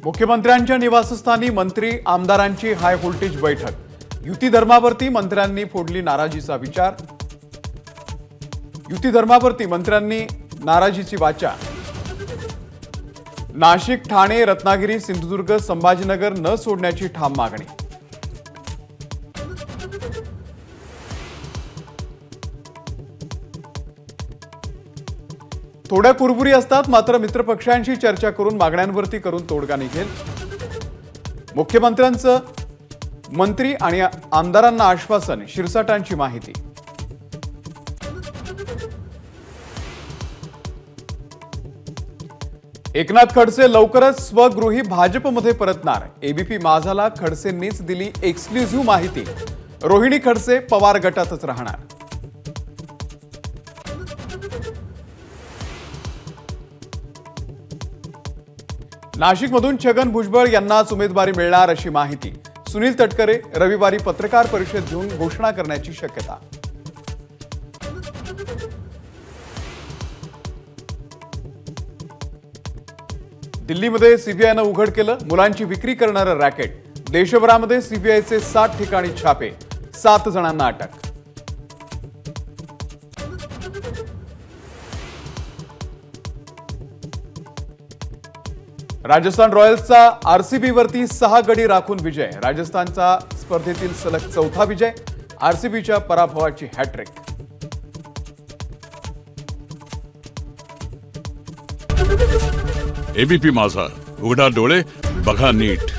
मुख्यमंत्र्यांच्या निवासस्थानी मंत्री आमदारांची हाय व्होल्टेज बैठक। युती धर्मावरती मंत्र्यांनी फोडली नाराजीचा विचार। युती धर्मावरती मंत्र्यांनी नाराजीची वाचा। नाशिक, ठाणे, रत्नागिरी, सिंधुदुर्ग, संभाजीनगर न सोडण्याची ठाम मागणी। थोड्या कुरबुरी असतात, मात्र मित्रपक्षांशी चर्चा करून मागण्यांवरती करून तोडगा निघेल। मुख्यमंत्र्यांचं मंत्री आणि आमदारांना आश्वासन, शिरसाटांची माहिती। एकनाथ खडसे लवकरच स्वगृही भाजपमध्ये परतणार। एबीपी माझाला खडसेंनीच दिली एक्सक्लुझिव्ह माहिती। रोहिणी खडसे पवार गटातच राहणार। नाशिकमधून छगन भुजबळ यांनाच उमेदवारी मिळणार अशी माहिती। सुनील तटकरे रविवारी पत्रकार परिषद घेऊन घोषणा करण्याची शक्यता। दिल्लीमध्ये सीबीआयनं उघड केलं मुलांची विक्री करणारं रॅकेट। देशभरामध्ये सीबीआयचे 7 ठिकाणी छापे, 7 जणांना अटक। राजस्थान रॉयल्सचा आरसीबीवरती 6 गडी राखून विजय। राजस्थानचा स्पर्धेतील सलग 4था विजय। आरसीबीच्या पराभवाची हॅट्रिक। एबीपी माझा, उघडा डोळे बघा नीट।